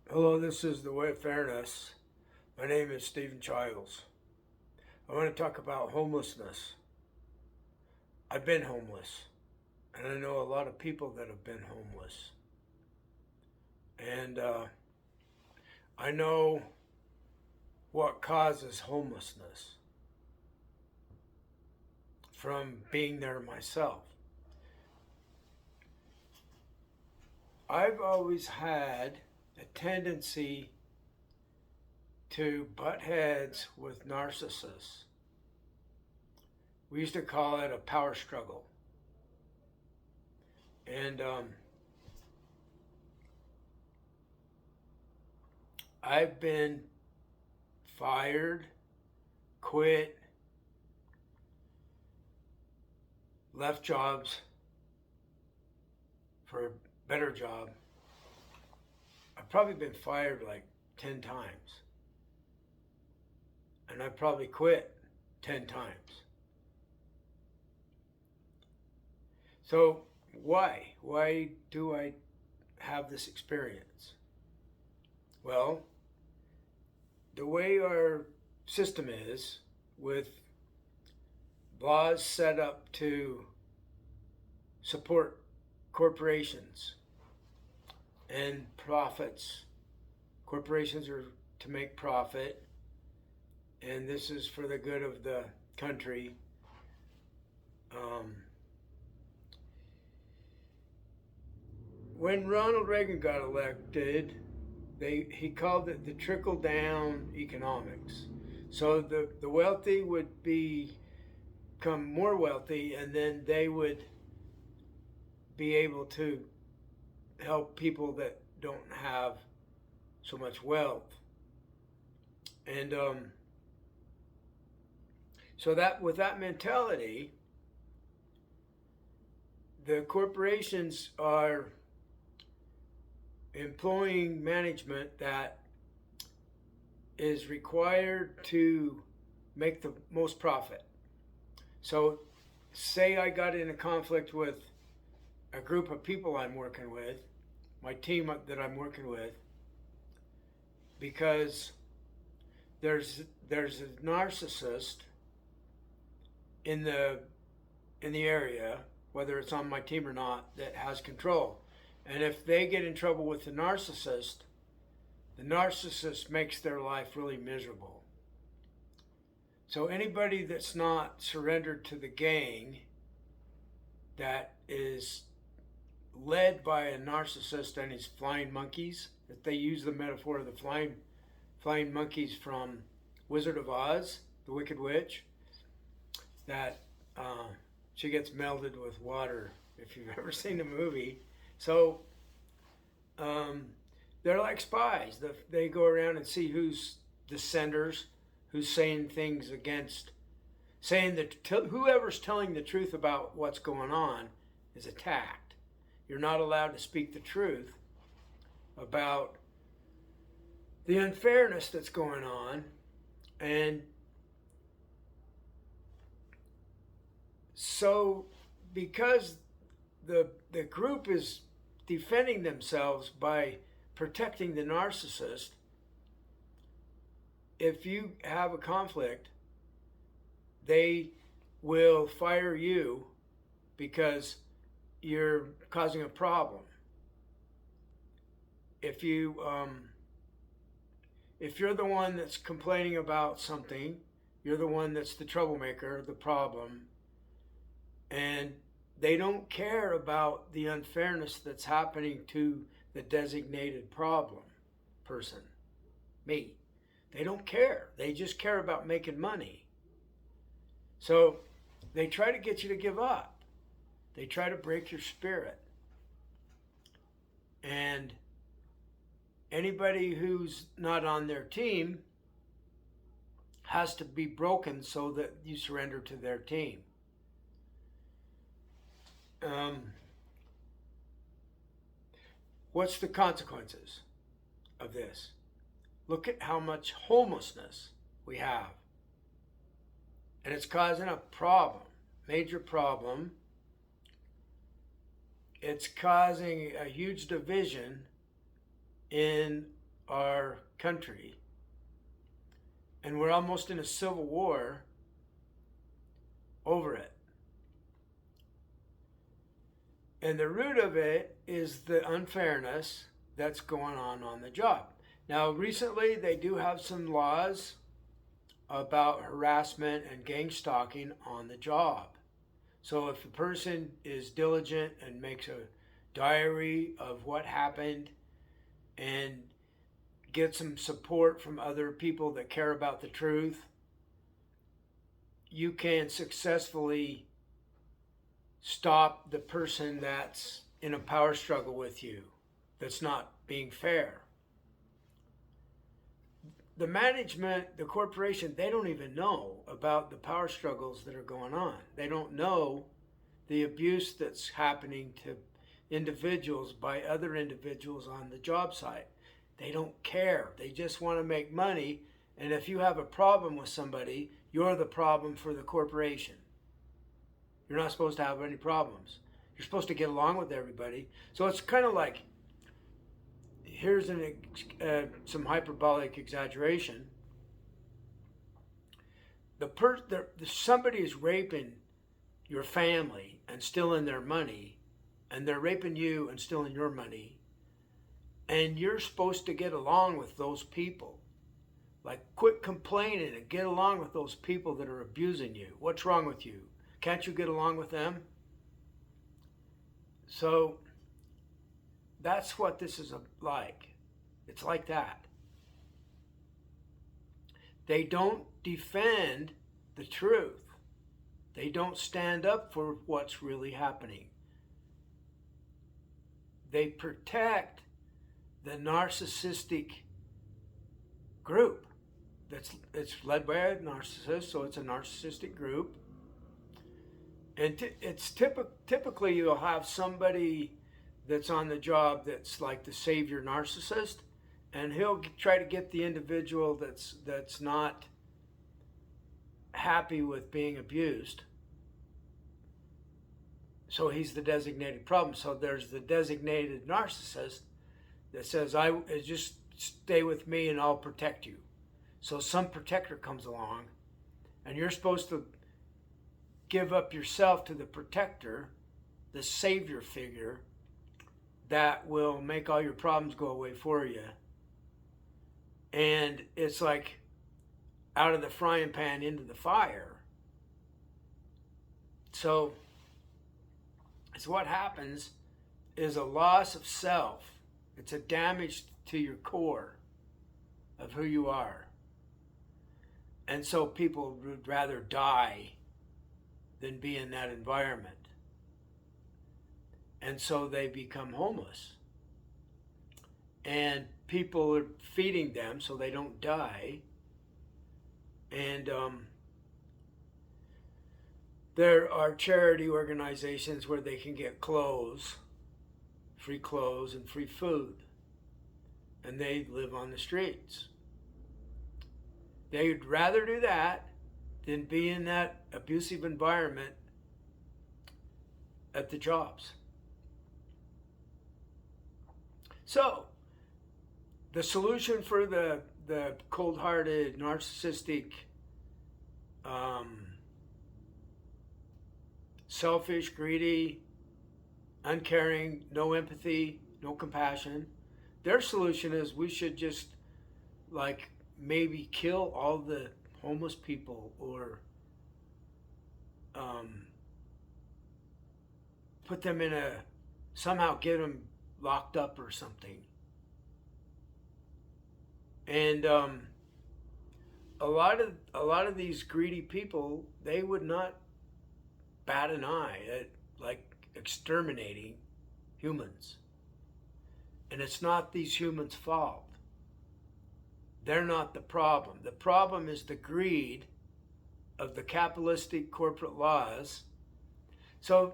Hello, this is The Way of Fairness. My name is Stephen Childs. I want to talk about homelessness. I've been homeless, and I know a lot of people that have been homeless. And I know what causes homelessness from being there myself. I've always had a tendency to butt heads with narcissists. We used to call it a power struggle. And I've been fired, quit, left jobs for a better job. I've probably been fired like 10 times. And I've probably quit 10 times. So why? Why do I have this experience? Well, the way our system is, with laws set up to support corporations and profits. Corporations are to make profit, and this is for the good of the country. When Ronald Reagan got elected, he called it the trickle-down economics. So the wealthy would become more wealthy, and then they would be able to help people that don't have so much wealth. And so that with that mentality, the corporations are employing management that is required to make the most profit. So say I got in a conflict with a group of people I'm working with, my team that I'm working with, because there's a narcissist in the area, whether it's on my team or not, that has control. And if they get in trouble with the narcissist makes their life really miserable. So anybody that's not surrendered to the gang, that is led by a narcissist and his flying monkeys, that they use the metaphor of the flying monkeys from Wizard of Oz, the Wicked Witch, that she gets melded with water, if you've ever seen the movie. So they're like spies. They go around and see who's dissenters, who's saying things against, saying that whoever's telling the truth about what's going on is attacked. You're not allowed to speak the truth about the unfairness that's going on. And so because the group is defending themselves by protecting the narcissist, if you have a conflict, they will fire you because you're causing a problem. If you're the one that's complaining about something, you're the one that's the troublemaker, the problem, and they don't care about the unfairness that's happening to the designated problem person, me. They don't care. They just care about making money. So they try to get you to give up. They try to break your spirit. And anybody who's not on their team has to be broken so that you surrender to their team. What's the consequences of this? Look at how much homelessness we have. And it's causing a problem, major problem. It's causing a huge division in our country, and we're almost in a civil war over it. And the root of it is the unfairness that's going on the job. Now, recently, they do have some laws about harassment and gang stalking on the job. So if a person is diligent and makes a diary of what happened and gets some support from other people that care about the truth, you can successfully stop the person that's in a power struggle with you, that's not being fair. The management, the corporation, they don't even know about the power struggles that are going on. They don't know the abuse that's happening to individuals by other individuals on the job site. They don't care. They just want to make money. And if you have a problem with somebody, you're the problem for the corporation. You're not supposed to have any problems. You're supposed to get along with everybody. So it's kind of like, here's some hyperbolic exaggeration. Somebody is raping your family and stealing their money, and they're raping you and stealing your money, and you're supposed to get along with those people. Like, quit complaining and get along with those people that are abusing you. What's wrong with you? Can't you get along with them? So that's what this is like. It's like that. They don't defend the truth. They don't stand up for what's really happening. They protect the narcissistic group. It's led by a narcissist, so it's a narcissistic group. And it's typically you'll have somebody that's on the job that's like the savior narcissist, and he'll try to get the individual that's not happy with being abused. So he's the designated problem. So there's the designated narcissist that says, just stay with me and I'll protect you. So some protector comes along, and you're supposed to give up yourself to the protector, the savior figure, that will make all your problems go away for you. And it's like out of the frying pan into the fire. So what happens is a loss of self. It's a damage to your core of who you are. And so people would rather die than be in that environment. And so they become homeless. And people are feeding them so they don't die. And there are charity organizations where they can get free clothes and free food. And they live on the streets. They'd rather do that than be in that abusive environment at the jobs. So, the solution for the cold-hearted, narcissistic, selfish, greedy, uncaring, no empathy, no compassion, their solution is we should just maybe kill all the homeless people, or put them somehow get them locked up or something. And a lot of these greedy people, they would not bat an eye at exterminating humans. And it's not these humans' fault. They're not the problem. The problem is the greed of the capitalistic corporate laws. So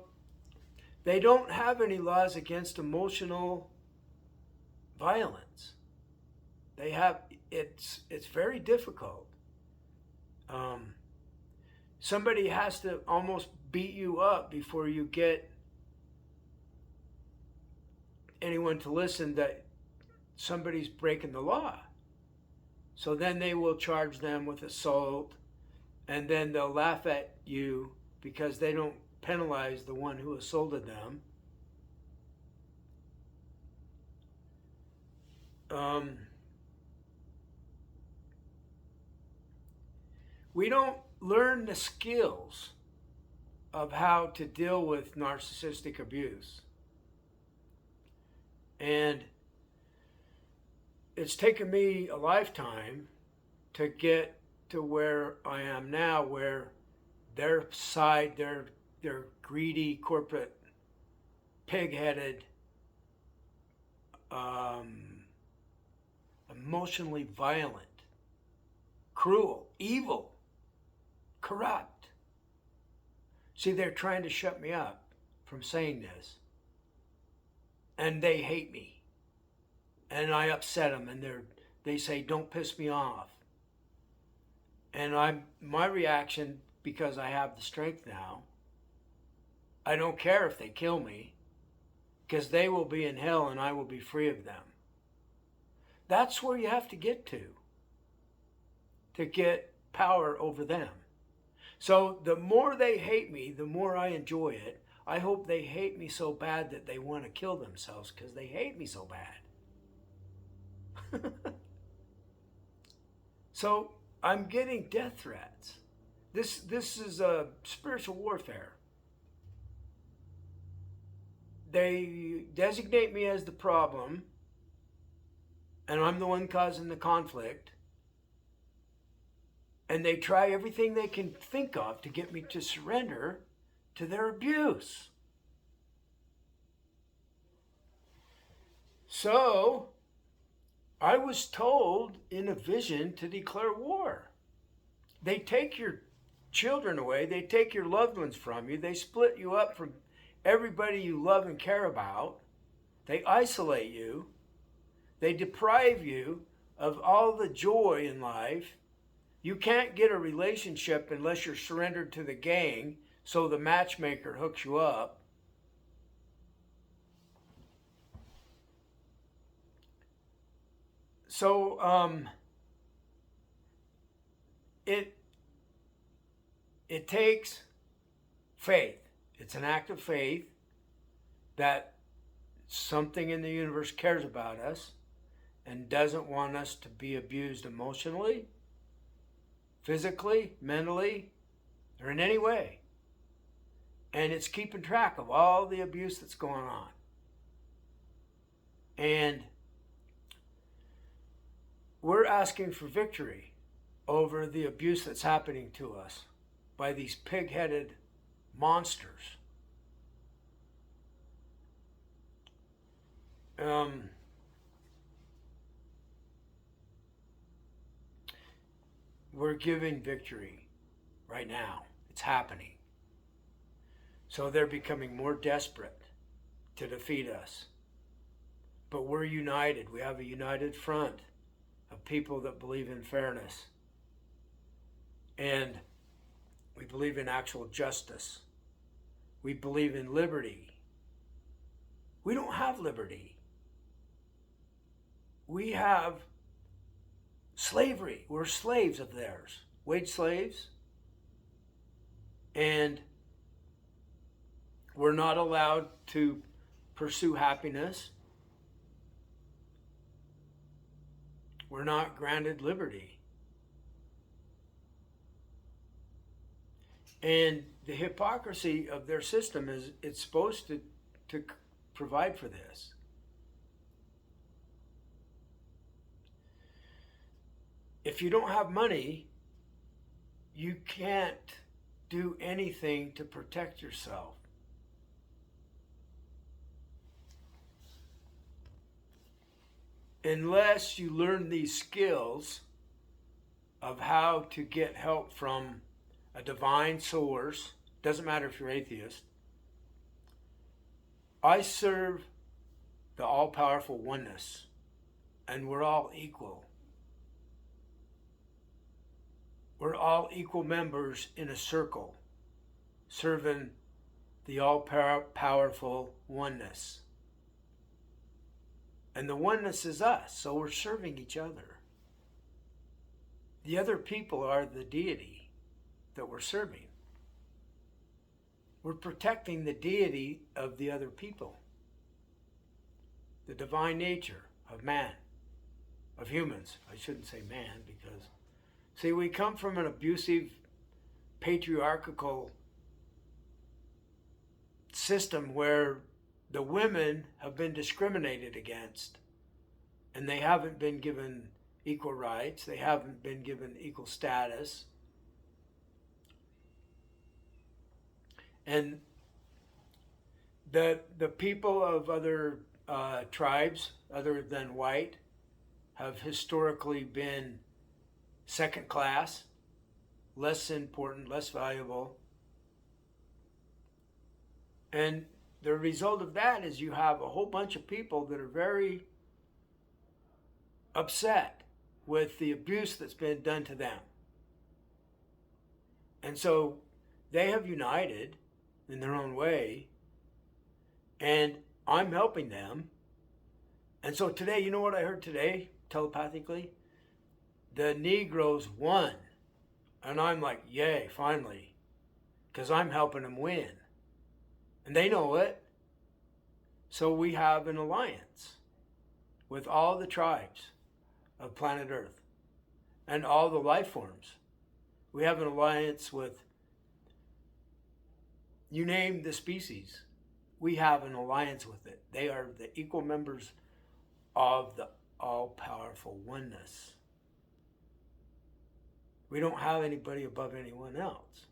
they don't have any laws against emotional violence. They have, it's very difficult. Somebody has to almost beat you up before you get anyone to listen that somebody's breaking the law. So then they will charge them with assault, and then they'll laugh at you because they don't penalize the one who assaulted them. We don't learn the skills of how to deal with narcissistic abuse. And it's taken me a lifetime to get to where I am now, where their side, their greedy, corporate, pig-headed, emotionally violent, cruel, evil, corrupt. See, they're trying to shut me up from saying this. And they hate me. And I upset them, and they say, don't piss me off. And my reaction, because I have the strength now, I don't care if they kill me, because they will be in hell and I will be free of them. That's where you have to get to get power over them. So the more they hate me, the more I enjoy it. I hope they hate me so bad that they want to kill themselves because they hate me so bad. So I'm getting death threats. This is a spiritual warfare. They designate me as the problem, and I'm the one causing the conflict. And they try everything they can think of to get me to surrender to their abuse. So I was told in a vision to declare war. They take your children away. They take your loved ones from you. They split you up from everybody you love and care about. They isolate you. They deprive you of all the joy in life. You can't get a relationship unless you're surrendered to the gang, so the matchmaker hooks you up. So it takes faith. It's an act of faith that something in the universe cares about us and doesn't want us to be abused emotionally, physically, mentally, or in any way. And it's keeping track of all the abuse that's going on. And we're asking for victory over the abuse that's happening to us by these pig-headed monsters. We're giving victory right now. It's happening. So they're becoming more desperate to defeat us. But we're united. We have a united front of people that believe in fairness. And we believe in actual justice. We believe in liberty. We don't have liberty. We have slavery. We're slaves of theirs. Wage slaves. And we're not allowed to pursue happiness. We're not granted liberty. And the hypocrisy of their system is it's supposed to provide for this. If you don't have money, you can't do anything to protect yourself. Unless you learn these skills of how to get help from a divine source, doesn't matter if you're atheist. I serve the all-powerful oneness, and we're all equal. We're all equal members in a circle, serving the all-powerful oneness. And the oneness is us, so we're serving each other. The other people are the deity that we're serving. We're protecting the deity of the other people, the divine nature of man, of humans. I shouldn't say man because, see, we come from an abusive, patriarchal system where the women have been discriminated against and they haven't been given equal rights, they haven't been given equal status. And the people of other tribes other than white have historically been second class, less important, less valuable. And the result of that is you have a whole bunch of people that are very upset with the abuse that's been done to them. And so they have united in their own way, and I'm helping them. And so today, you know what I heard today, telepathically? The Negroes won. And I'm like, yay, finally, because I'm helping them win. And they know it. So we have an alliance with all the tribes of planet Earth and all the life forms. We have an alliance with, you name the species, we have an alliance with it. They are the equal members of the all-powerful oneness. We don't have anybody above anyone else.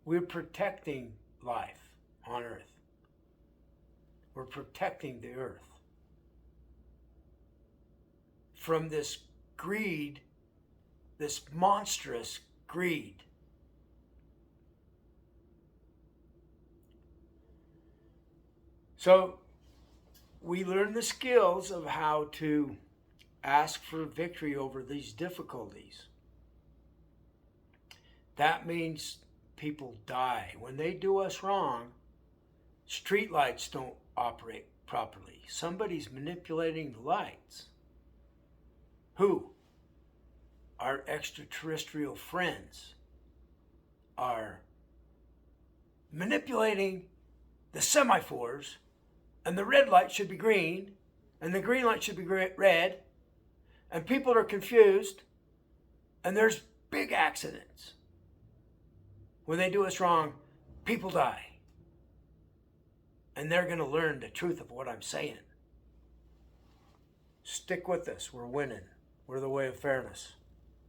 We're protecting life on Earth. We're protecting the Earth from this greed, this monstrous greed. So we learn the skills of how to ask for victory over these difficulties. That means people die. When they do us wrong, street lights don't operate properly. Somebody's manipulating the lights. Who? Our extraterrestrial friends are manipulating the semaphores, and the red light should be green, and the green light should be red, and people are confused, and there's big accidents. When they do us wrong, people die. And they're going to learn the truth of what I'm saying. Stick with us. We're winning. We're the way of fairness.